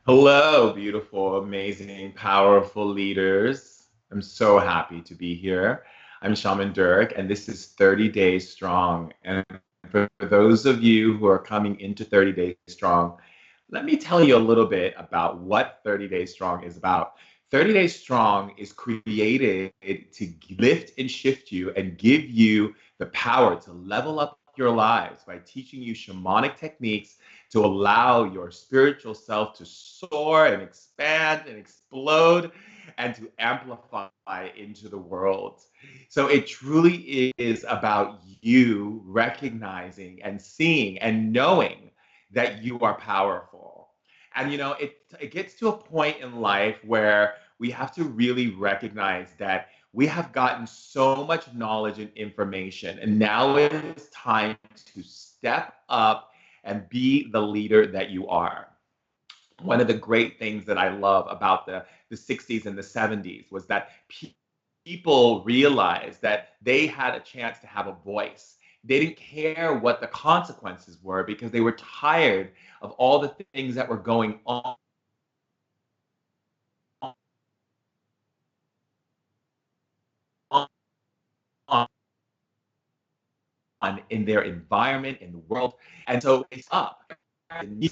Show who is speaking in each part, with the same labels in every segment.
Speaker 1: Hello, beautiful, amazing, powerful leaders. I'm so happy to be here. I'm Shaman Durek, and this is 30 Days Strong. And for those of you who are coming into 30 Days Strong, let me tell you a little bit about what 30 Days Strong is about. 30 Days Strong is created to lift and shift you and give you the power to level up your lives by teaching you shamanic techniques to allow your spiritual self to soar and expand and explode and to amplify into the world. So it truly is about you recognizing and seeing and knowing that you are powerful. And it gets to a point in life where we have to really recognize that we have gotten so much knowledge and information, and now it is time to step up and be the leader that you are. One of the great things that I love about the 60s and the 70s was that people realized that they had a chance to have a voice. They didn't care what the consequences were because they were tired of all the things that were going on in their environment, in the world. And so it's up. And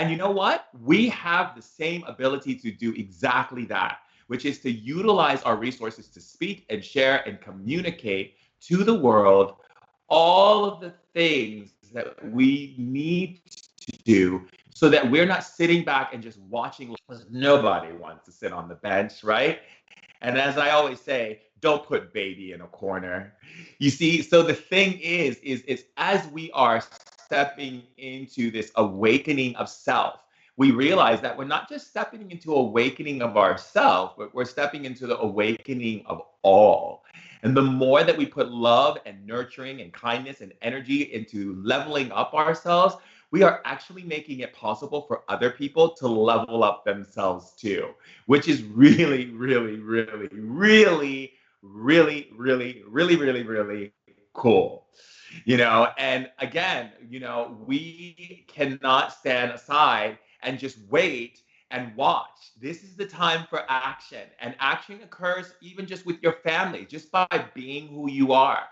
Speaker 1: you know what? We have the same ability to do exactly that, which is to utilize our resources to speak and share and communicate to the world all of the things that we need to do so that we're not sitting back and just watching. Nobody wants to sit on the bench, right? And as I always say, don't put baby in a corner. You see, so the thing is as we are stepping into this awakening of self, we realize that we're not just stepping into awakening of ourself, but we're stepping into the awakening of all. And the more that we put love and nurturing and kindness and energy into leveling up ourselves, we are actually making it possible for other people to level up themselves too, which is really, really, really, really, really, really, really, really, really cool. And again, we cannot stand aside and just wait and watch. This is the time for action. And action occurs even just with your family, just by being who you are.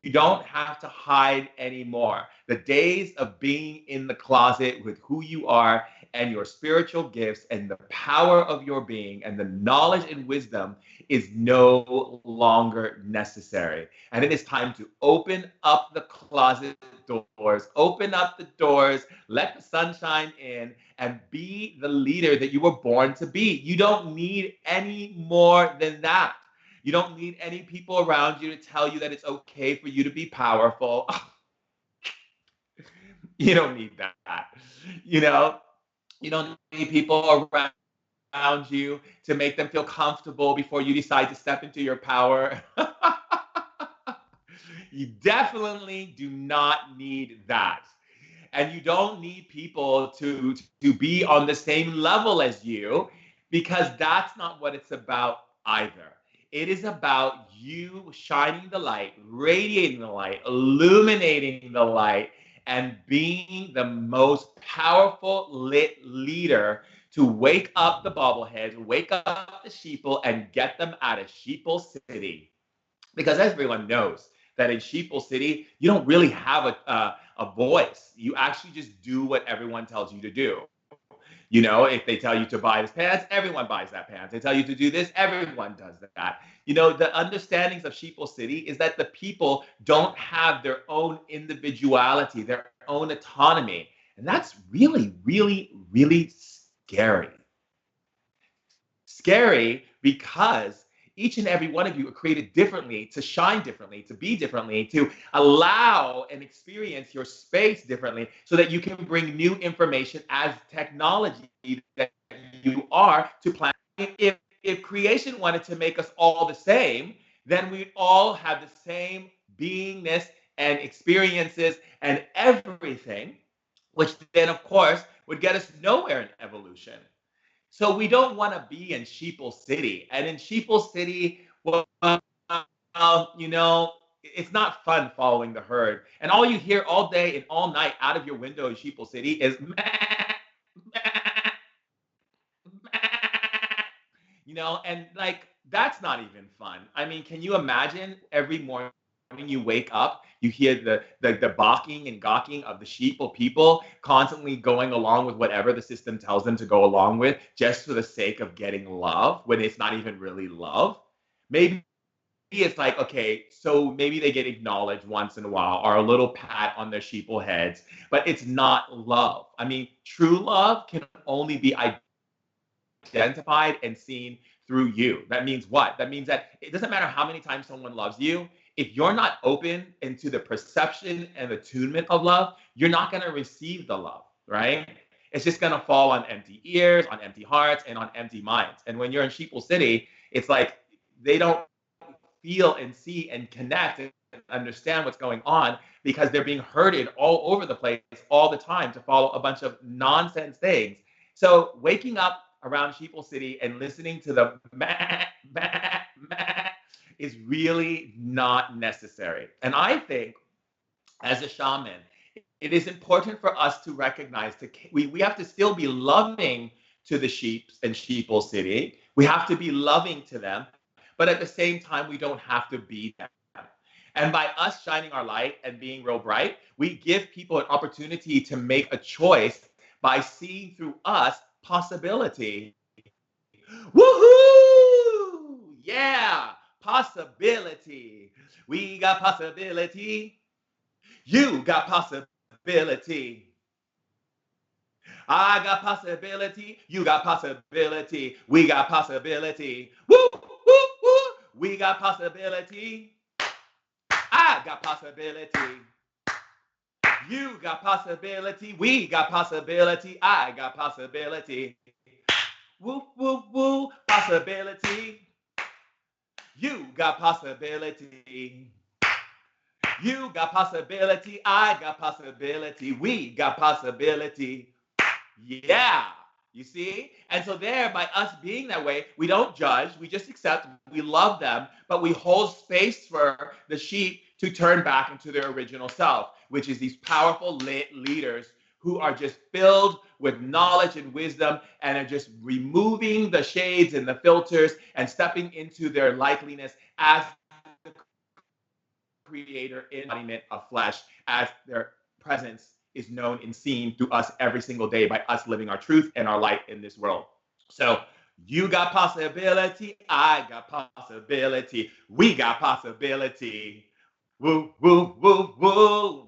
Speaker 1: You don't have to hide anymore. The days of being in the closet with who you are and your spiritual gifts and the power of your being and the knowledge and wisdom is no longer necessary. And it is time to open up the closet doors, open up the doors, let the sunshine in, and be the leader that you were born to be. You don't need any more than that. You don't need any people around you to tell you that it's okay for you to be powerful. You don't need that. You know, you don't need people around you to make them feel comfortable before you decide to step into your power. You definitely do not need that. And you don't need people to be on the same level as you, because that's not what it's about either. It is about you shining the light, radiating the light, illuminating the light, and being the most powerful lit leader to wake up the bobbleheads, wake up the sheeple, and get them out of Sheeple City. Because everyone knows that in Sheeple City, you don't really have a voice. You actually just do what everyone tells you to do. If they tell you to buy this pants, everyone buys that pants. They tell you to do this, everyone does that. The understandings of Sheeple City is that the people don't have their own individuality, their own autonomy. And that's really, really, really scary. Scary because each and every one of you are created differently, to shine differently, to be differently, to allow and experience your space differently so that you can bring new information as technology that you are to planet. If creation wanted to make us all the same, then we'd all have the same beingness and experiences and everything, which then, of course, would get us nowhere in evolution. So we don't want to be in Sheeple City. And in Sheeple City, well, it's not fun following the herd. And all you hear all day and all night out of your window in Sheeple City is meh, meh. And like that's not even fun. I mean, can you imagine every morning you wake up, you hear the barking and gawking of the sheep or people constantly going along with whatever the system tells them to go along with just for the sake of getting love when it's not even really love? Maybe it's like, okay, so maybe they get acknowledged once in a while or a little pat on their sheeple heads, but it's not love. I mean, true love can only be identified and seen through you. That means what? That means that it doesn't matter how many times someone loves you. If you're not open into the perception and attunement of love, you're not going to receive the love, right? It's just going to fall on empty ears, on empty hearts, and on empty minds. And when you're in Sheeple City, it's like they don't feel and see and connect and understand what's going on because they're being herded all over the place all the time to follow a bunch of nonsense things. So waking up around Sheeple City and listening to the meh, meh, meh, is really not necessary. And I think as a shaman, it is important for us to recognize we have to still be loving to the sheep and Sheeple City. We have to be loving to them, but at the same time, we don't have to be them. And by us shining our light and being real bright, we give people an opportunity to make a choice by seeing through us possibility. Woohoo! Yeah, possibility. We got possibility. You got possibility. I got possibility. You got possibility. We got possibility. Woo, woo, woo. We got possibility. I got possibility. You got possibility. We got possibility. I got possibility. Woo, woo, woo. Possibility. You got possibility. You got possibility. I got possibility. We got possibility. Yeah. You see? And so there, by us being that way, we don't judge, we just accept, we love them, but we hold space for the sheep to turn back into their original self, which is these powerful lit leaders who are just filled with knowledge and wisdom and are just removing the shades and the filters and stepping into their likeliness as the creator embodiment of flesh, as their presence is known and seen through us every single day by us living our truth and our light in this world. So you got possibility, I got possibility, we got possibility. Woo, woo, woo, woo.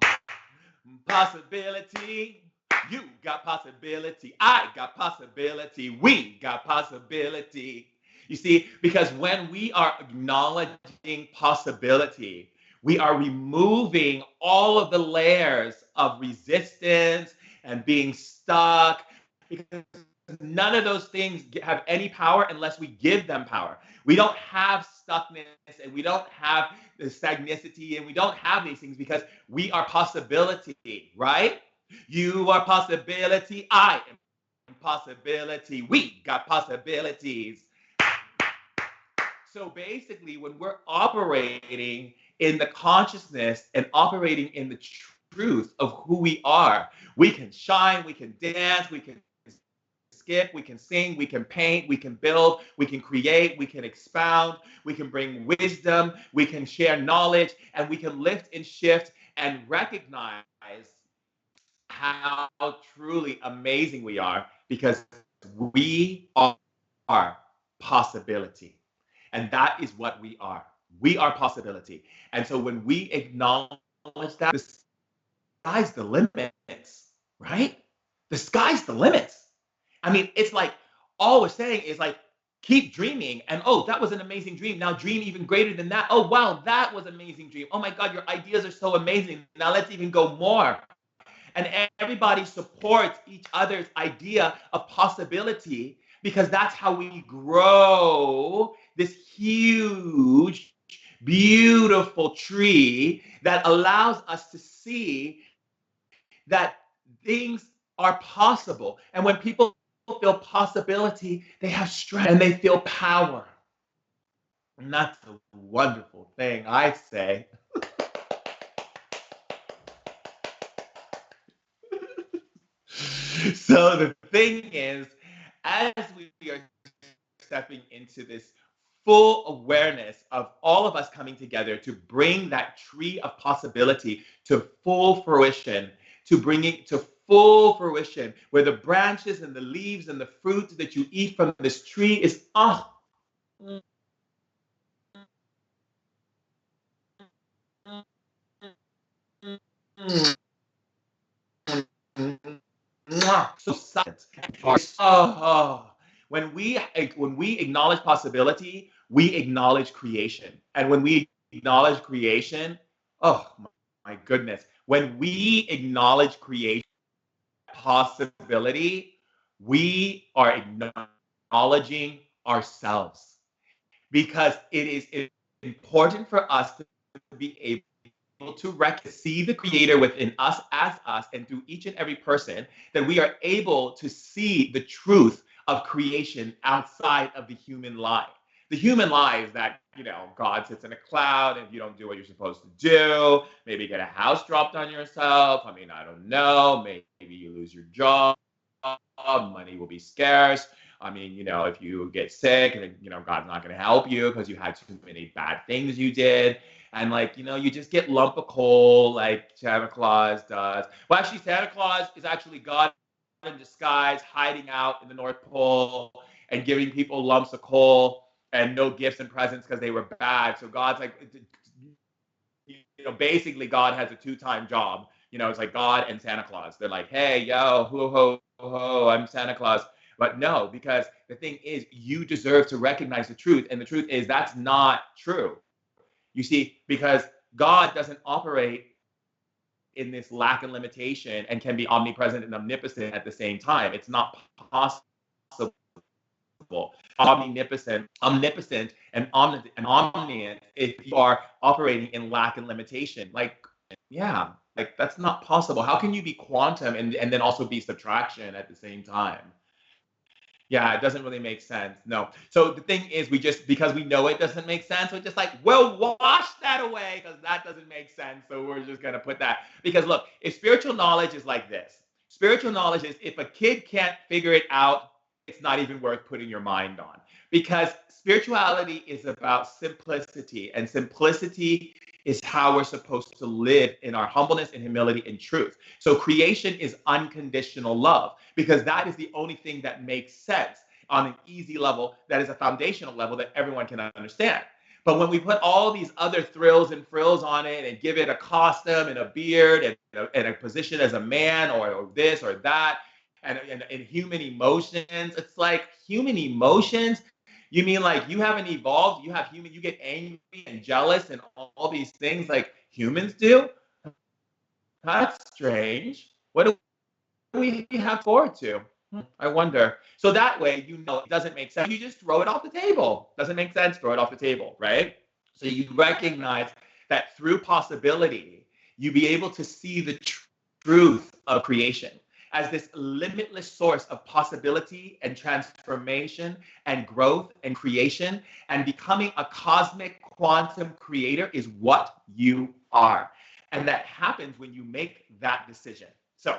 Speaker 1: Possibility. You got possibility. I got possibility. We got possibility. You see, because when we are acknowledging possibility, we are removing all of the layers of resistance and being stuck, because none of those things have any power unless we give them power. We don't have stuckness and we don't have the stagnicity and we don't have these things because we are possibility, right? You are possibility. I am possibility. We got possibilities. So basically, when we're operating in the consciousness and operating in the truth of who we are, we can shine, we can dance, we can skip, we can sing, we can paint, we can build, we can create, we can expound, we can bring wisdom, we can share knowledge, and we can lift and shift and recognize how truly amazing we are because we are possibility. And that is what we are. We are possibility. And so when we acknowledge that, the sky's the limits, right? The sky's the limits. I mean, it's like all we're saying is like, keep dreaming. And oh, that was an amazing dream. Now dream even greater than that. Oh, wow, that was an amazing dream. Oh my God, your ideas are so amazing. Now let's even go more. And everybody supports each other's idea of possibility because that's how we grow this huge, beautiful tree that allows us to see that things are possible. And when people feel possibility, they have strength and they feel power. And that's a wonderful thing, I say. So the thing is, as we are stepping into this full awareness of all of us coming together to bring that tree of possibility to full fruition, to bring it to full fruition, where the branches and the leaves and the fruit that you eat from this tree is so silent. When we acknowledge possibility, we acknowledge creation, and when we acknowledge creation, oh my goodness, when we acknowledge creation possibility, we are acknowledging ourselves, because it is important for us to be able to see the creator within us as us, and through each and every person, that we are able to see the truth of creation outside of the human lie. The human lie is that, God sits in a cloud and you don't do what you're supposed to do. Maybe get a house dropped on yourself. I mean, I don't know. Maybe you lose your job. Money will be scarce. I mean, if you get sick and, God's not going to help you because you had too many bad things you did. And you just get lump of coal like Santa Claus does. Well, actually, Santa Claus is actually God in disguise, hiding out in the North Pole and giving people lumps of coal and no gifts and presents because they were bad. So God's like, basically God has a two-time job. It's like God and Santa Claus. They're like, hey, yo, ho, ho, ho, I'm Santa Claus. But no, because the thing is, you deserve to recognize the truth. And the truth is, that's not true. You see, because God doesn't operate in this lack and limitation and can be omnipresent and omnipotent at the same time. It's not possible. Omnipotent, and omniscient if you are operating in lack and limitation. Yeah, that's not possible. How can you be quantum and then also be subtraction at the same time? Yeah, it doesn't really make sense. No. So the thing is, because we know it doesn't make sense, we're just like, we'll wash that away because that doesn't make sense. So we're just going to put that. Because look, if spiritual knowledge is like this, spiritual knowledge is, if a kid can't figure it out, it's not even worth putting your mind on. Because spirituality is about simplicity, and simplicity is how we're supposed to live in our humbleness and humility and truth. So creation is unconditional love, because that is the only thing that makes sense on an easy level, that is a foundational level that everyone can understand. But when we put all these other thrills and frills on it and give it a costume and a beard and a position as a man or this or that, and human emotions, it's like, human emotions? You mean like you haven't evolved? You get angry and jealous and all these things like humans do? That's strange. What do we have forward to? I wonder. So that way, it doesn't make sense. You just throw it off the table. Doesn't make sense, throw it off the table, right? So you recognize that through possibility, you be able to see the truth of creation as this limitless source of possibility and transformation and growth and creation, and becoming a cosmic quantum creator is what you are. And that happens when you make that decision. So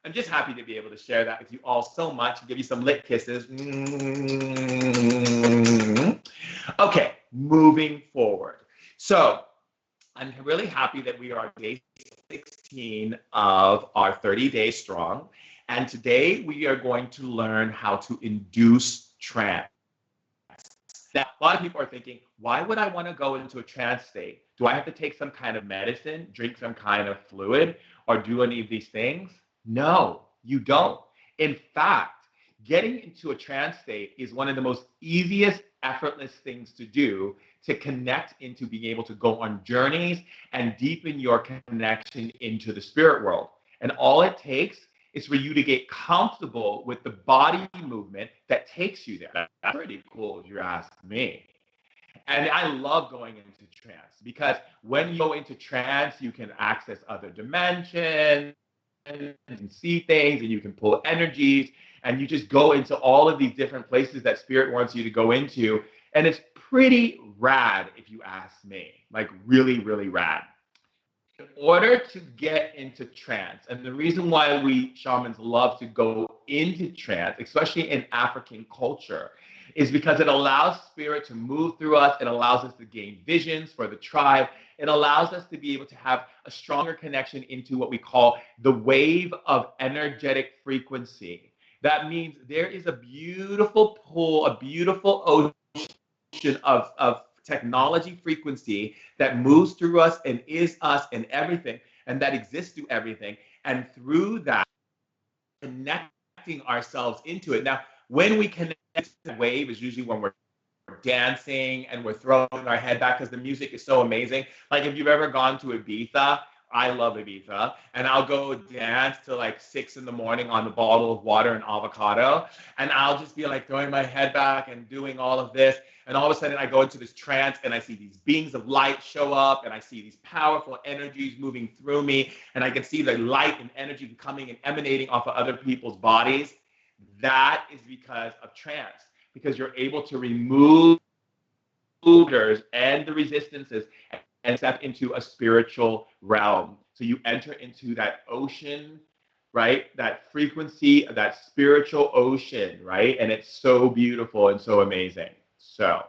Speaker 1: I'm just happy to be able to share that with you all so much, give you some lit kisses. Okay, moving forward. So I'm really happy that we are on day 16 of our 30 days strong. And today we are going to learn how to induce trance. Now, a lot of people are thinking, why would I want to go into a trance state? Do I have to take some kind of medicine, drink some kind of fluid, or do any of these things? No, you don't. In fact, getting into a trance state is one of the most easiest, effortless things to do to connect into being able to go on journeys and deepen your connection into the spirit world. And all it takes is for you to get comfortable with the body movement that takes you there. That's pretty cool if you ask me. And I love going into trance, because when you go into trance, you can access other dimensions and see things, and you can pull energies, and you just go into all of these different places that spirit wants you to go into. And it's pretty rad, if you ask me, like really, really rad. In order to get into trance, and the reason why we shamans love to go into trance, especially in African culture, is because it allows spirit to move through us. It allows us to gain visions for the tribe. It allows us to be able to have a stronger connection into what we call the wave of energetic frequency. That means there is a beautiful pool, a beautiful ocean of technology frequency that moves through us and is us and everything, and that exists through everything. And through that, connecting ourselves into it. Now, when we connect to the wave is usually when we're dancing and we're throwing our head back because the music is so amazing. Like if you've ever gone to Ibiza, I love Ibiza, and I'll go dance till like 6 in the morning on a bottle of water and avocado, and I'll just be like throwing my head back and doing all of this, and all of a sudden I go into this trance and I see these beings of light show up, and I see these powerful energies moving through me, and I can see the light and energy coming and emanating off of other people's bodies. That is because of trance, because you're able to remove and the resistances and step into a spiritual realm. So you enter into that ocean, right? That frequency, that spiritual ocean, right? And it's so beautiful and so amazing. So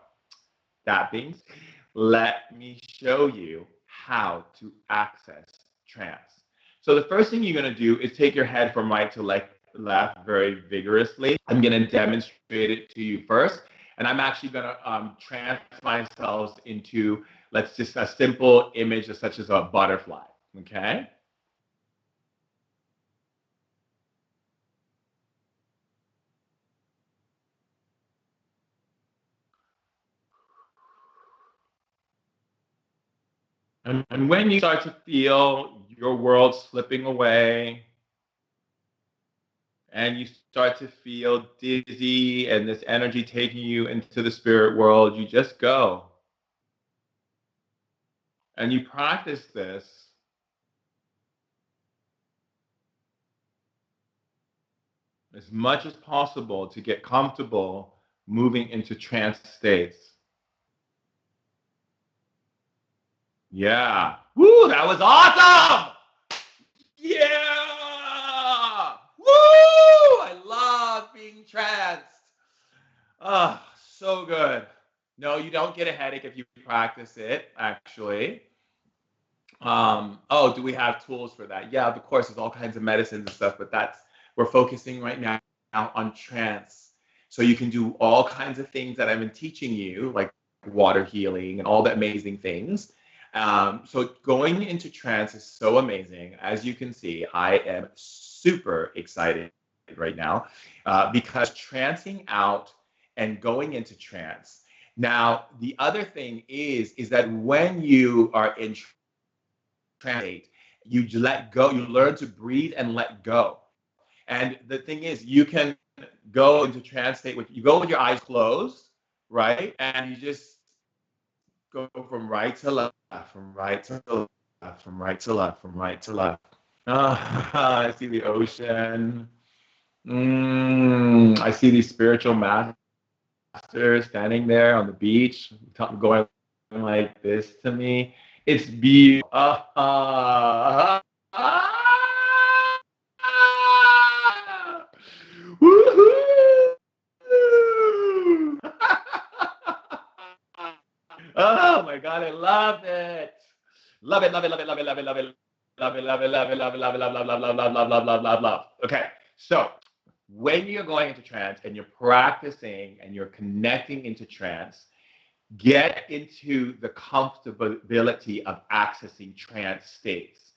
Speaker 1: that being said, let me show you how to access trance. So the first thing you're going to do is take your head from right to left very vigorously. I'm going to demonstrate it to you first. And I'm actually going to trance myself into, let's just a simple image such as a butterfly, okay? And when you start to feel your world slipping away, and you start to feel dizzy and this energy taking you into the spirit world, you just go. And you practice this as much as possible to get comfortable moving into trance states. Yeah. Woo, that was awesome. Yeah. Woo! I love being tranced. Oh, so good. No, you don't get a headache if you practice it, actually. Oh, do we have tools for that? Yeah, of course, there's all kinds of medicines and stuff, but we're focusing right now on trance. So you can do all kinds of things that I've been teaching you, like water healing and all the amazing things. So going into trance is so amazing. As you can see, I am super excited right now because trancing out and going into trance. Now, the other thing is that when you are in trance, you let go, you learn to breathe and let go. And the thing is, you can go into trance state with you go with your eyes closed, right? And you just go from right to left, from right to left, from right to left, from right to left. I see the ocean. I see these spiritual masters standing there on the beach, going like this to me. It's beautiful. Woohoo! Oh my God, I love it. Love it, love it, love it, love it, love it, love it, love it, love it, love it, love it, love it, love, love, love, love, love, love, love, love, love, love. Okay, so when you're going into trance and you're practicing and you're connecting into trance, get into the comfortability of accessing trance states.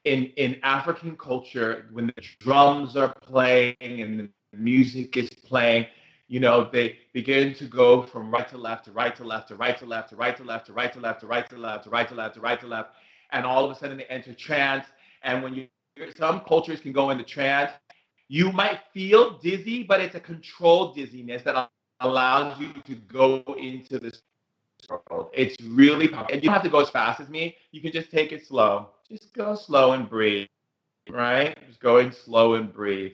Speaker 1: In African culture, when the drums are playing and the music is playing, they begin to go from right to left to right to left to right to left to right to left to right to left to right to left to right to left to right to left, and all of a sudden they enter trance. And when some cultures can go into trance, you might feel dizzy, but it's a controlled dizziness that allows you to go into this world. It's really powerful. And you don't have to go as fast as me. You can just take it slow. Just go slow and breathe, right? Just going slow and breathe.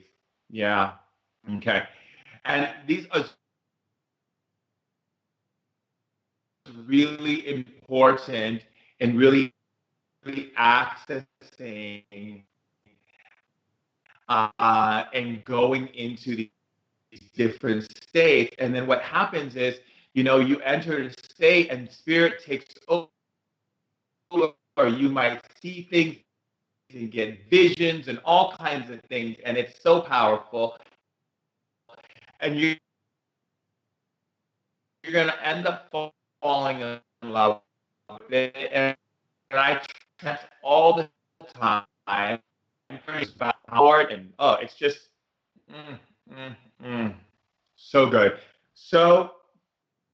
Speaker 1: Yeah. Okay. And these are really important in really accessing and going into these different states. And then what happens is, you enter a state and spirit takes over, or you might see things and get visions and all kinds of things. And it's so powerful. And you're going to end up falling in love with it. And I trance all the time. It's about power, and it's just mm, mm, mm, so good. So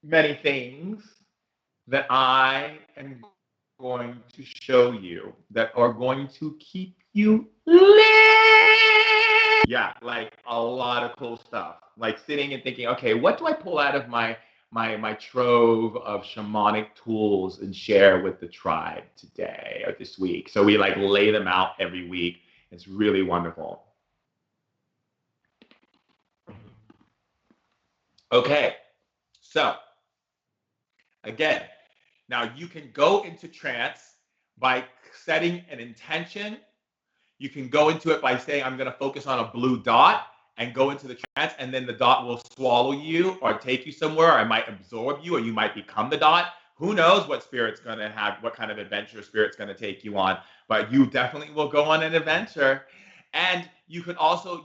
Speaker 1: many things that I am going to show you that are going to keep you lit. Yeah, like a lot of cool stuff. Like sitting and thinking, okay, what do I pull out of my trove of shamanic tools and share with the tribe today or this week? So we like lay them out every week. It's really wonderful. Okay, so again, now you can go into trance by setting an intention. You can go into it by saying, I'm going to focus on a blue dot and go into the trance, and then the dot will swallow you or take you somewhere, or it might absorb you, or you might become the dot. Who knows what spirit's going to have, what kind of adventure spirit's going to take you on, but you definitely will go on an adventure. And you could also,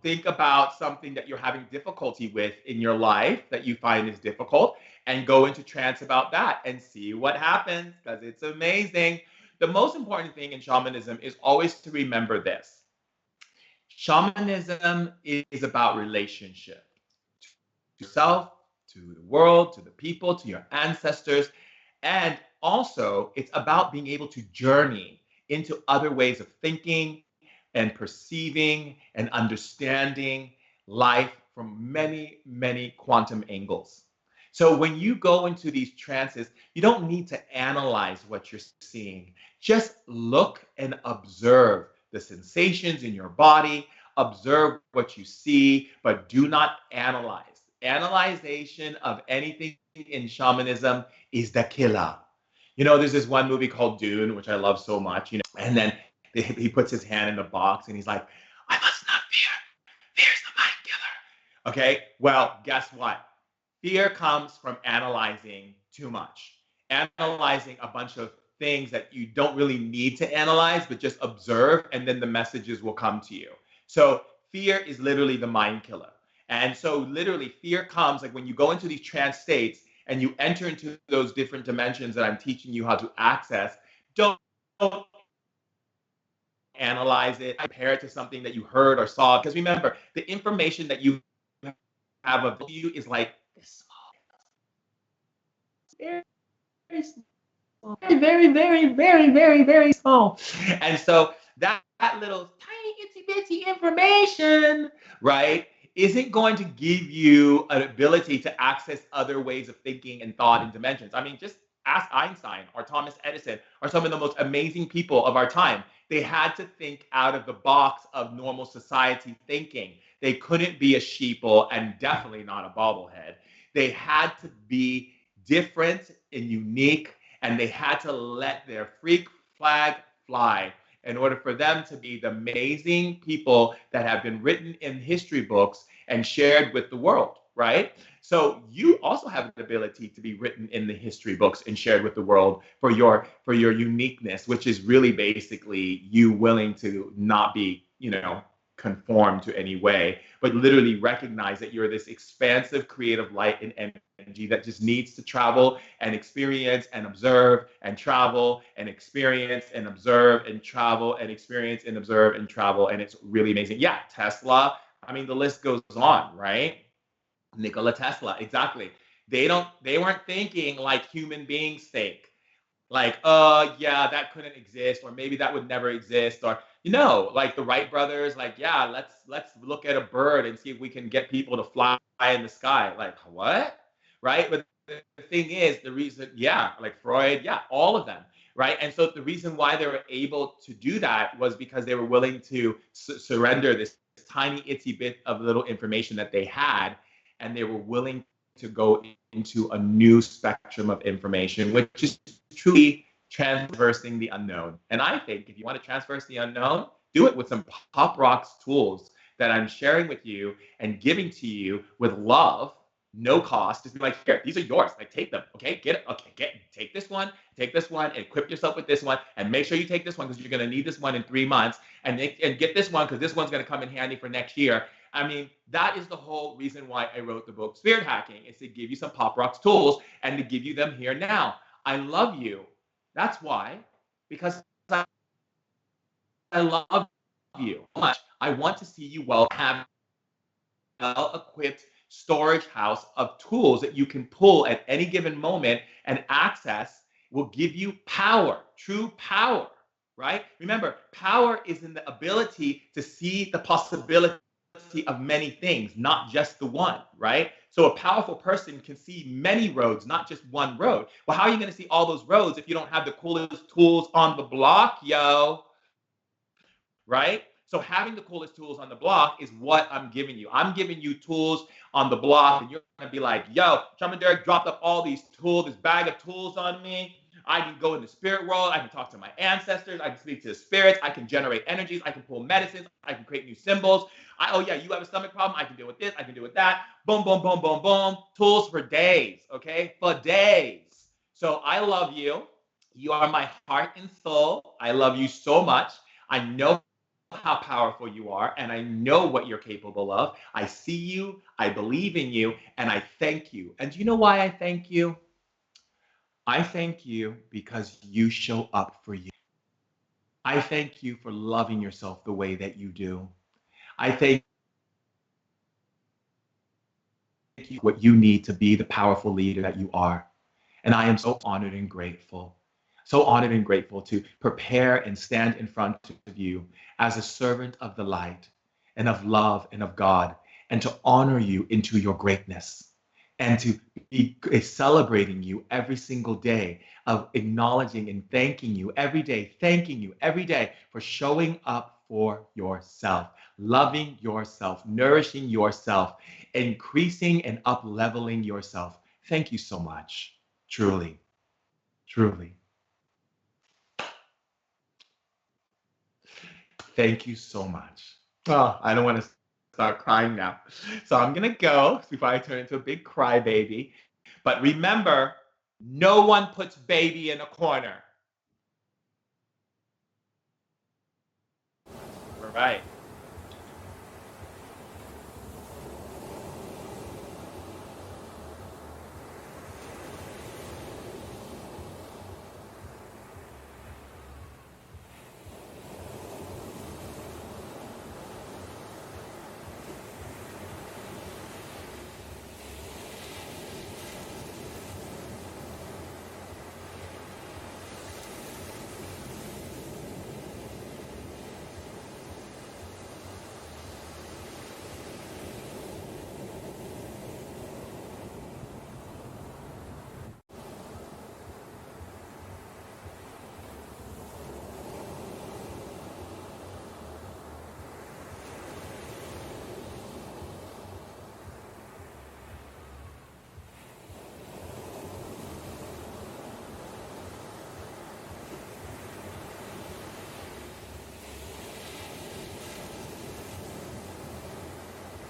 Speaker 1: think about something that you're having difficulty with in your life that you find is difficult, and go into trance about that and see what happens, because it's amazing. The most important thing in shamanism is always to remember this. Shamanism is about relationship to yourself, to the world, to the people, to your ancestors. And also, it's about being able to journey into other ways of thinking and perceiving and understanding life from many, many quantum angles. So when you go into these trances, you don't need to analyze what you're seeing. Just look and observe the sensations in your body, observe what you see, but do not analyze. Analyzation of anything in shamanism is the killer. There's this one movie called Dune, which I love so much, and then he puts his hand in the box and he's like, I must not fear. Fear's the mind killer. Okay, well, guess what? Fear comes from analyzing too much, analyzing a bunch of things that you don't really need to analyze, but just observe, and then the messages will come to you. So fear is literally the mind killer. And so literally fear comes like when you go into these trance states and you enter into those different dimensions that I'm teaching you how to access. Don't analyze it, compare it to something that you heard or saw. Because remember, the information that you have of you is like this small. Very, very small. Very, very, very, very, very small. And so that little tiny itsy bitsy information, right, isn't going to give you an ability to access other ways of thinking and thought and dimensions. I mean, just ask Einstein or Thomas Edison or some of the most amazing people of our time. They had to think out of the box of normal society thinking. They couldn't be a sheeple and definitely not a bobblehead. They had to be different and unique, and they had to let their freak flag fly in order for them to be the amazing people that have been written in history books and shared with the world, right? So you also have the ability to be written in the history books and shared with the world for your uniqueness, which is really basically you willing to not be, conform to any way, but literally recognize that you're this expansive creative light and energy that just needs to travel and experience and observe and travel and experience and observe and travel and experience and observe and travel. And it's really amazing. Yeah, Tesla. I mean, the list goes on, right? Nikola Tesla, exactly. They weren't thinking like human beings think. Like, yeah, that couldn't exist, or maybe that would never exist, or like the Wright brothers, like, yeah, let's look at a bird and see if we can get people to fly in the sky. Like, what? Right? But the thing is, the reason, yeah, like Freud, yeah, all of them, right? And so the reason why they were able to do that was because they were willing to surrender this tiny itsy bit of little information that they had, and they were willing to go into a new spectrum of information, which is truly transversing the unknown. And I think if you want to transverse the unknown, do it with some Pop Rocks tools that I'm sharing with you and giving to you with love, no cost. Just be like, here, these are yours. Like, take them. Okay, get it. Okay, take this one, and equip yourself with this one, and make sure you take this one because you're gonna need this one in 3 months, and get this one because this one's gonna come in handy for next year. I mean, that is the whole reason why I wrote the book Spirit Hacking, is to give you some Pop Rocks tools and to give you them here now. I love you. That's why, because I love you so much. I want to see you well, have a well-equipped storage house of tools that you can pull at any given moment and access will give you power, true power, right? Remember, power is in the ability to see the possibility of many things, not just the one, right? So a powerful person can see many roads, not just one road. Well, how are you going to see all those roads if you don't have the coolest tools on the block, yo? Right? So having the coolest tools on the block is what I'm giving you. I'm giving you tools on the block, and you're gonna be like, yo, Shaman Derek dropped up all these tools, this bag of tools on me. I can go in the spirit world, I can talk to my ancestors, I can speak to the spirits, I can generate energies, I can pull medicines, I can create new symbols. Oh yeah, you have a stomach problem, I can deal with this, I can deal with that. Boom, boom, boom, boom, boom. Tools for days, okay? For days. So I love you. You are my heart and soul. I love you so much. I know how powerful you are, and I know what you're capable of. I see you, I believe in you, and I thank you. And do you know why I thank you? I thank you because you show up for you. I thank you for loving yourself the way that you do. I thank you for what you need to be the powerful leader that you are. And I am so honored and grateful. So honored and grateful to prepare and stand in front of you as a servant of the light and of love and of God, and to honor you into your greatness, and to be celebrating you every single day, of acknowledging and thanking you every day for showing up for yourself, loving yourself, nourishing yourself, increasing and up leveling yourself. Thank you so much. Truly, truly. Thank you so much. Oh, I don't want to start crying now. So I'm going to go before I turn into a big crybaby. But remember, no one puts baby in a corner. Right.